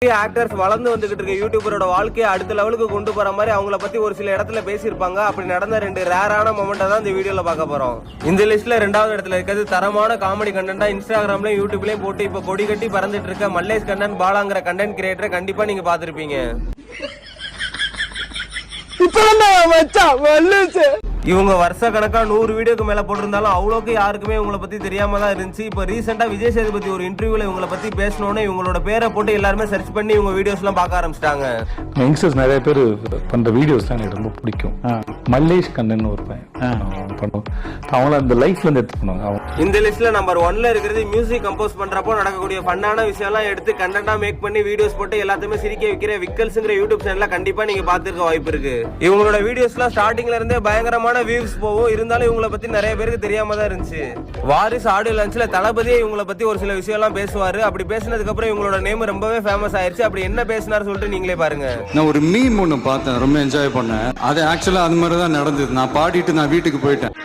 Actors வளர்ந்து வந்துகிட்டு இருக்க யூடியூபரோட வாழ்க்கையை அடுத்த லெவலுக்கு கொண்டு போற மாதிரி அவங்கள பத்தி ஒரு சில இடத்துல பேசியிருப்பாங்க. அப்படி நடந்த 2 ரேரான மொமெண்ட்டை தான் இந்த வீடியோல பார்க்க போறோம். இந்த லிஸ்ட்ல 2வது இடத்துல இருக்கிறது தரமான காமெடி கண்டென்ட்டா இன்ஸ்டாகிராம்லயும் யூடியூப்லயும் போட்டு இப்ப கொடி கட்டி பறந்துட்டு இருக்க மல்லேஷ் கண்ணன் பாலாங்கிற கண்டென்ட் கிரியேட்டரை கண்டிப்பா நீங்க பாத்திருப்பீங்க. இவங்க வருஷ கணக்கா 100 வீடியோக்கு மேல போட்டிருந்தாலும் அவ்வளோக்கு யாருக்குமே இவங்களை பத்தி தெரியாம தான் இருந்துச்சு. இப்ப ரீசெண்டா விஜய் சேதுபதி ஒரு இன்டர்வியூல இவங்களை பத்தி பேசணும்னு இவங்களோட பேரை போட்டு எல்லாருமே சர்ச் பண்ணி இவங்க வீடியோஸ் எல்லாம் பார்க்க ஆரம்பிச்சிட்டாங்க. யங்ஸ்டர்ஸ் நிறைய பேர் பண்ற வீடியோஸ் தான் எனக்கு ரொம்ப பிடிக்கும். மல்லேஷ் கண்ணன் ஒரு பையன் பண்ணுவோம், அவங்கள அந்த லைஃப்ல இருந்து எடுத்து பண்ணுவாங்க. இந்த லிஸ்ட்ல நம்பர் 1ல இருக்கிறது மியூசிக் கம்போஸ் பண்றப்போ நடக்கக்கூடிய ஃபன்னான விஷயம் எல்லாம் எடுத்து கண்டென்ட்டா மேக் பண்ணி வீடியோஸ் போட்டு எல்லாத்தையுமே சிரிக்க வைக்கிற விக்கல்ஸ்ங்கிற யூடியூப் சேனல்ல கண்டிப்பா நீங்க பாத்துருக்க வாய்ப்பு இருக்கு. இவங்களோட வீடியோஸ்லாம் ஸ்டார்டிங்ல இருந்தே பயங்கரமான வியூஸ் போகும். இருந்தாலும் இவங்களை பத்தி நிறைய பேருக்கு தெரியாம தான் இருந்துச்சு. வாரிஸ் ஆடியோ லான்ச்ல தளபதியே இவங்களை பத்தி ஒரு சில விஷயம் எல்லாம் பேசுவாரு. அப்படி பேசினதுக்கு அப்புறம் இவங்களோட நேம் ரொம்பவே ஃபேமஸ் ஆயிருச்சு. அப்படி என்ன பேசினாரு சொல்லிட்டு நீங்களே பாருங்க. நான் ஒரு மீம் ஒன்று பார்த்தேன், ரொம்ப என்ஜாய் பண்ணேன். அது ஆக்சுவலா அது மாதிரி தான் நடந்தது. நான் பாடிட்டு நான் வீட்டுக்கு போயிட்டேன்.